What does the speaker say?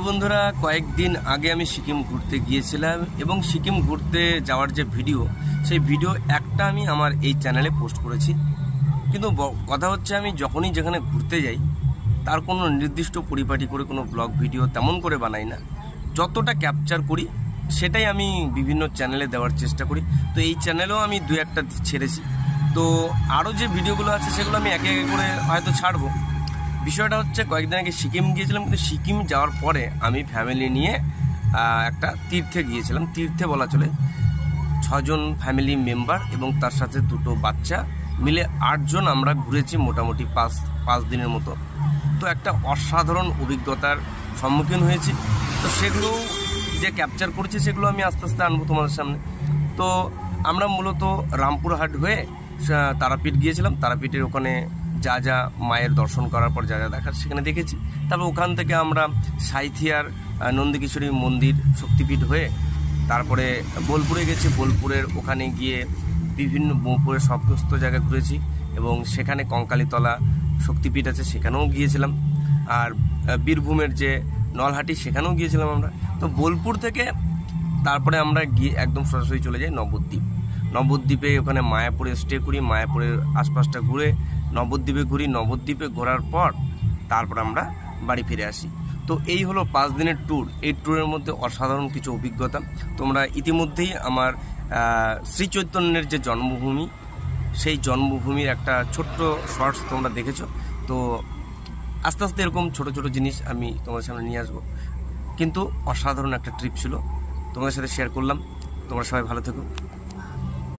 বন্ধুরা, কয়েকদিন আগে আমি সিকিম ঘুরতে গিয়েছিলাম এবং সিকিম ঘুরতে যাওয়ার যে ভিডিও, সেই ভিডিও একটা আমি আমার এই চ্যানেলে পোস্ট করেছি। কিন্তু কথা হচ্ছে, আমি যখনই যেখানে ঘুরতে যাই তার কোনো নির্দিষ্ট পরিপাটি করে কোনো ব্লগ ভিডিও তেমন করে বানাই না। যতটা ক্যাপচার করি সেটাই আমি বিভিন্ন চ্যানেলে দেওয়ার চেষ্টা করি। তো এই চ্যানেলেও আমি দু একটা ছেড়েছি। তো আরও যে ভিডিওগুলো আছে সেগুলো আমি একে একে করে হয়তো ছাড়বো। বিষয়টা হচ্ছে, কয়েকদিন আগে সিকিম গিয়েছিলাম, কিন্তু সিকিম যাওয়ার পরে আমি ফ্যামিলি নিয়ে একটা তীর্থে গিয়েছিলাম। তীর্থে বলা চলে, 6 জন ফ্যামিলি মেম্বার এবং তার সাথে 2টো বাচ্চা মিলে 8 জন আমরা ঘুরেছি মোটামুটি 5 দিনের মতো। তো একটা অসাধারণ অভিজ্ঞতার সম্মুখীন হয়েছি। তো সেগুলো যে ক্যাপচার করেছি সেগুলো আমি আস্তে আস্তে আনবো তোমাদের সামনে। তো আমরা মূলত রামপুরহাট হয়ে তারাপীঠ গিয়েছিলাম। তারাপীঠের ওখানে যা যা মায়ের দর্শন করার পর যা যা দেখার সেখানে দেখেছি। তারপর ওখান থেকে আমরা সাইথিয়ার নন্দিকেশ্বরী মন্দির শক্তিপীঠ হয়ে তারপরে বোলপুরে গেছি। বোলপুরের ওখানে গিয়ে বিভিন্ন বোলপুরের সমস্ত জায়গায় ঘুরেছি এবং সেখানে কঙ্কালীতলা শক্তিপীঠ আছে, সেখানেও গিয়েছিলাম। আর বীরভূমের যে নলহাটি, সেখানেও গিয়েছিলাম আমরা। তো বোলপুর থেকে তারপরে আমরা গিয়ে একদম সরাসরি চলে যাই নবদ্বীপ। নবদ্বীপে ওখানে মায়াপুরে স্টে করি, মায়াপুরের আশপাশটা ঘুরে নবদ্বীপে ঘুরি। নবদ্বীপে ঘোরার পর তারপর আমরা বাড়ি ফিরে আসি। তো এই হলো 5 দিনের ট্যুর। এই ট্যুরের মধ্যে অসাধারণ কিছু অভিজ্ঞতা। তোমরা ইতিমধ্যেই আমার শ্রী চৈতন্যের যে জন্মভূমি, সেই জন্মভূমির একটা ছোট্ট শর্টস তোমরা দেখেছো। তো আস্তে আস্তে এরকম ছোট ছোট জিনিস আমি তোমাদের সামনে নিয়ে আসবো। কিন্তু অসাধারণ একটা ট্রিপ ছিল, তোমাদের সাথে শেয়ার করলাম। তোমরা সবাই ভালো থেকো।